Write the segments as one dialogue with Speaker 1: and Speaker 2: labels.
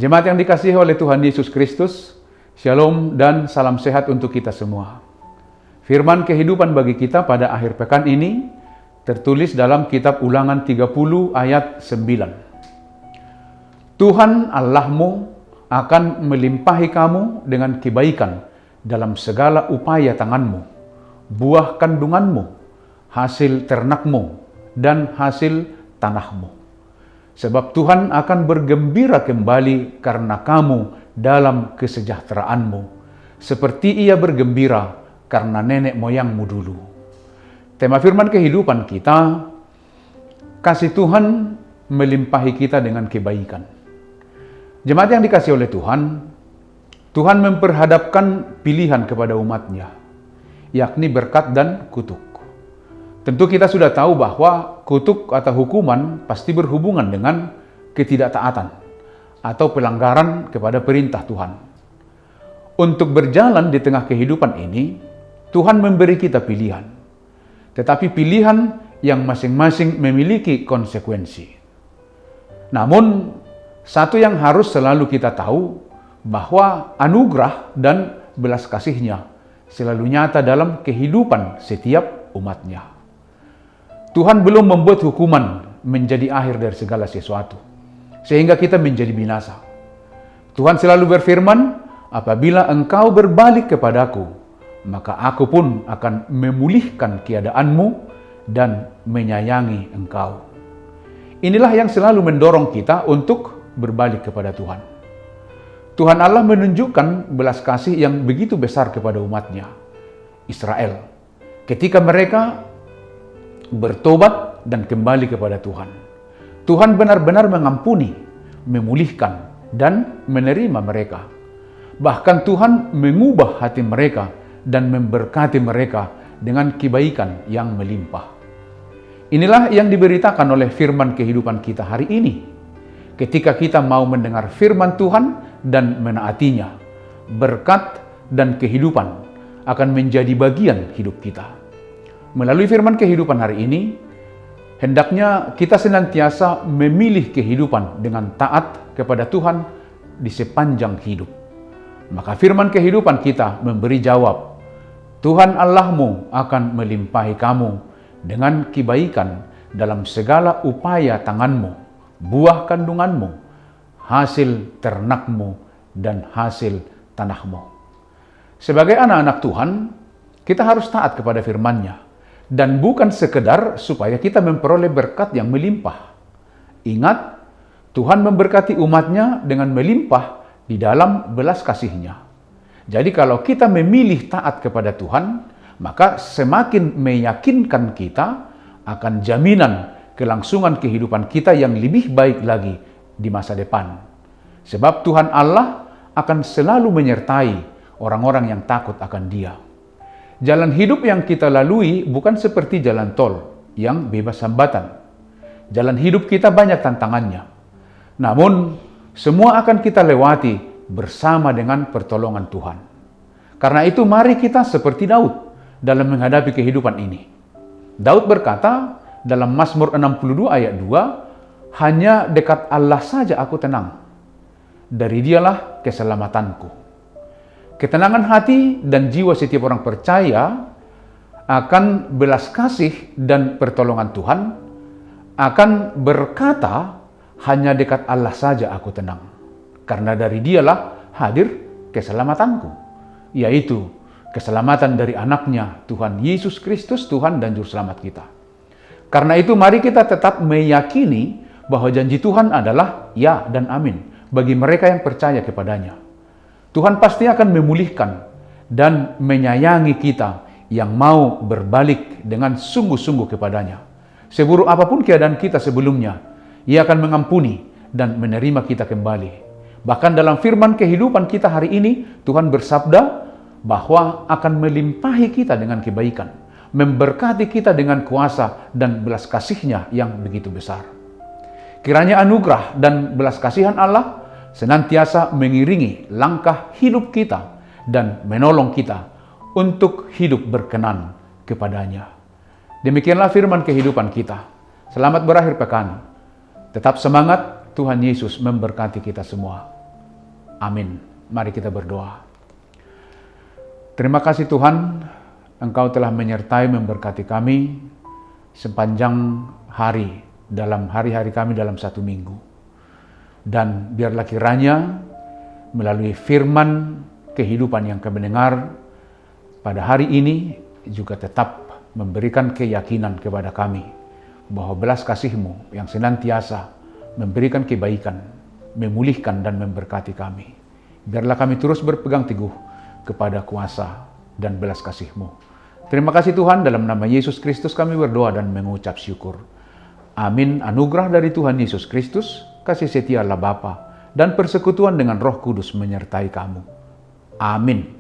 Speaker 1: Jemaat yang dikasihi oleh Tuhan Yesus Kristus, Shalom dan salam sehat untuk kita semua. Firman kehidupan bagi kita pada akhir pekan ini tertulis dalam kitab Ulangan 30 ayat 9. Tuhan Allahmu akan melimpahi kamu dengan kebaikan dalam segala upaya tanganmu, buah kandunganmu, hasil ternakmu, dan hasil tanahmu. Sebab Tuhan akan bergembira kembali karena kamu dalam kesejahteraanmu, seperti Ia bergembira karena nenek moyangmu dulu. Tema firman kehidupan kita, kasih Tuhan melimpahi kita dengan kebaikan. Jemaat yang dikasihi oleh Tuhan, Tuhan memperhadapkan pilihan kepada umatnya, yakni berkat dan kutuk. Tentu kita sudah tahu bahwa kutuk atau hukuman pasti berhubungan dengan ketidaktaatan atau pelanggaran kepada perintah Tuhan. Untuk berjalan di tengah kehidupan ini, Tuhan memberi kita pilihan. Tetapi pilihan yang masing-masing memiliki konsekuensi. Namun, satu yang harus selalu kita tahu, bahwa anugerah dan belas kasih-Nya selalu nyata dalam kehidupan setiap umat-Nya. Tuhan belum membuat hukuman menjadi akhir dari segala sesuatu, sehingga kita menjadi binasa. Tuhan selalu berfirman, apabila engkau berbalik kepadaku, maka aku pun akan memulihkan keadaanmu dan menyayangi engkau. Inilah yang selalu mendorong kita untuk berbalik kepada Tuhan. Tuhan Allah menunjukkan belas kasih yang begitu besar kepada umat-Nya, Israel, ketika mereka bertobat dan kembali kepada Tuhan. Tuhan benar-benar mengampuni, memulihkan, dan menerima mereka. Bahkan Tuhan mengubah hati mereka dan memberkati mereka dengan kebaikan yang melimpah. Inilah yang diberitakan oleh firman kehidupan kita hari ini. Ketika kita mau mendengar firman Tuhan dan menaatinya, berkat dan kehidupan akan menjadi bagian hidup kita. Melalui firman kehidupan hari ini, hendaknya kita senantiasa memilih kehidupan dengan taat kepada Tuhan di sepanjang hidup. Maka firman kehidupan kita memberi jawab, Tuhan Allahmu akan melimpahi kamu dengan kebaikan dalam segala upaya tanganmu, buah kandunganmu, hasil ternakmu, dan hasil tanahmu. Sebagai anak-anak Tuhan, kita harus taat kepada firman-Nya. Dan bukan sekedar supaya kita memperoleh berkat yang melimpah. Ingat, Tuhan memberkati umat-Nya dengan melimpah di dalam belas kasih-Nya. Jadi kalau kita memilih taat kepada Tuhan, maka semakin meyakinkan kita akan jaminan kelangsungan kehidupan kita yang lebih baik lagi di masa depan. Sebab Tuhan Allah akan selalu menyertai orang-orang yang takut akan Dia. Jalan hidup yang kita lalui bukan seperti jalan tol yang bebas hambatan. Jalan hidup kita banyak tantangannya. Namun, semua akan kita lewati bersama dengan pertolongan Tuhan. Karena itu mari kita seperti Daud dalam menghadapi kehidupan ini. Daud berkata dalam Mazmur 62 ayat 2, hanya dekat Allah saja aku tenang. Dari Dialah keselamatanku. Ketenangan hati dan jiwa setiap orang percaya akan belas kasih dan pertolongan Tuhan, akan berkata, hanya dekat Allah saja aku tenang. Karena dari Dialah hadir keselamatanku, yaitu keselamatan dari anaknya Tuhan Yesus Kristus, Tuhan dan Juru Selamat kita. Karena itu mari kita tetap meyakini bahwa janji Tuhan adalah ya dan amin bagi mereka yang percaya kepadanya. Tuhan pasti akan memulihkan dan menyayangi kita yang mau berbalik dengan sungguh-sungguh kepadanya. Seburuk apapun keadaan kita sebelumnya, Ia akan mengampuni dan menerima kita kembali. Bahkan dalam firman kehidupan kita hari ini, Tuhan bersabda bahwa akan melimpahi kita dengan kebaikan, memberkati kita dengan kuasa dan belas kasih-Nya yang begitu besar. Kiranya anugerah dan belas kasihan Allah senantiasa mengiringi langkah hidup kita dan menolong kita untuk hidup berkenan kepadanya. Demikianlah firman kehidupan kita. Selamat berakhir pekan. Tetap semangat, Tuhan Yesus memberkati kita semua. Amin. Mari kita berdoa. Terima kasih Tuhan, Engkau telah menyertai memberkati kami sepanjang hari dalam hari-hari kami dalam satu minggu. Dan biarlah kiranya melalui firman kehidupan yang kami dengar pada hari ini juga tetap memberikan keyakinan kepada kami bahwa belas kasih-Mu yang senantiasa memberikan kebaikan, memulihkan dan memberkati kami. Biarlah kami terus berpegang teguh kepada kuasa dan belas kasih-Mu. Terima kasih Tuhan, dalam nama Yesus Kristus kami berdoa dan mengucap syukur. Amin. Anugerah dari Tuhan Yesus Kristus, kasih setia Allah Bapa, dan persekutuan dengan Roh Kudus menyertai kamu. Amin.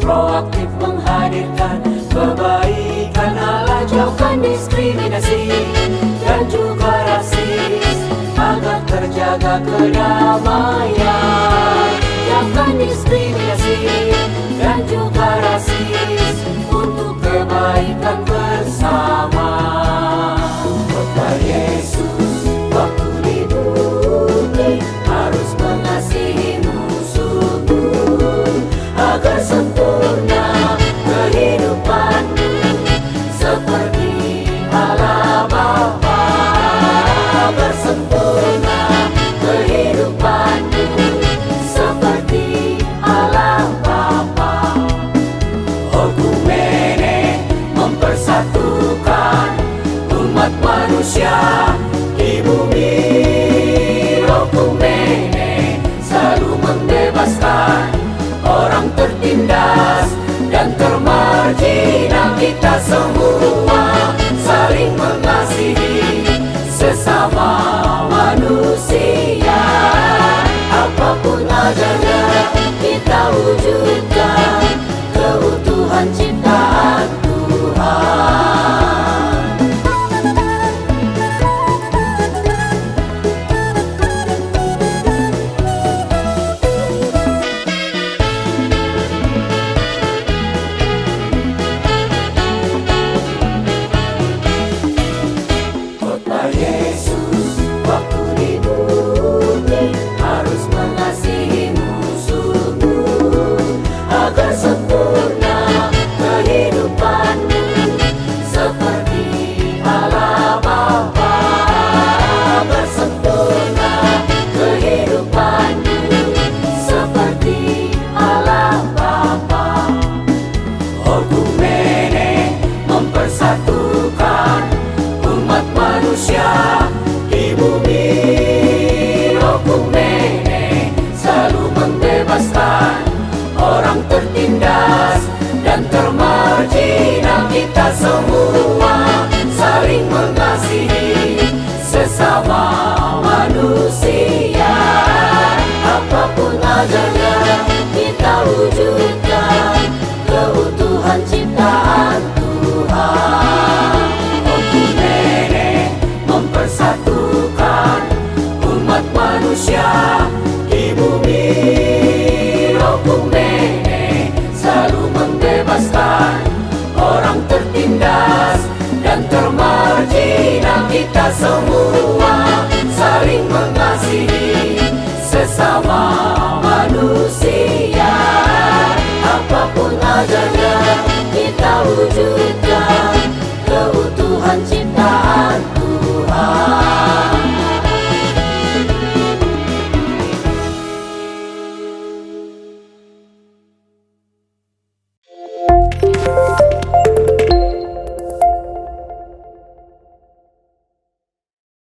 Speaker 2: Proaktif menghadirkan kebaikan Allah, jauhkan diskriminasi dan juga rasis, agar terjaga kedamaian. Jauhkan diskriminasi dan juga rasis untuk kebaikan bersama. Kota Yesus, waktu di bumi harus mengasihi musuhmu agar sempurna kehidupanmu seperti Allah Bapa. Agar sempurna kehidupanmu seperti Allah Bapa. Okumene mempersatukan umat manusia di bumi. Okumene selalu membebaskan orang tertindas dan termarginal. Kita semua saling mengasihi sesama manusia. Apapun adanya kita wujudkan keutuhan ciptaan Tuhan. Mempersatukan umat manusia di bumi. Okumene selalu membebaskan orang tertindas dan termarginal. Kita semua saling mengasihi sesama manusia. Apapun adanya kita wujud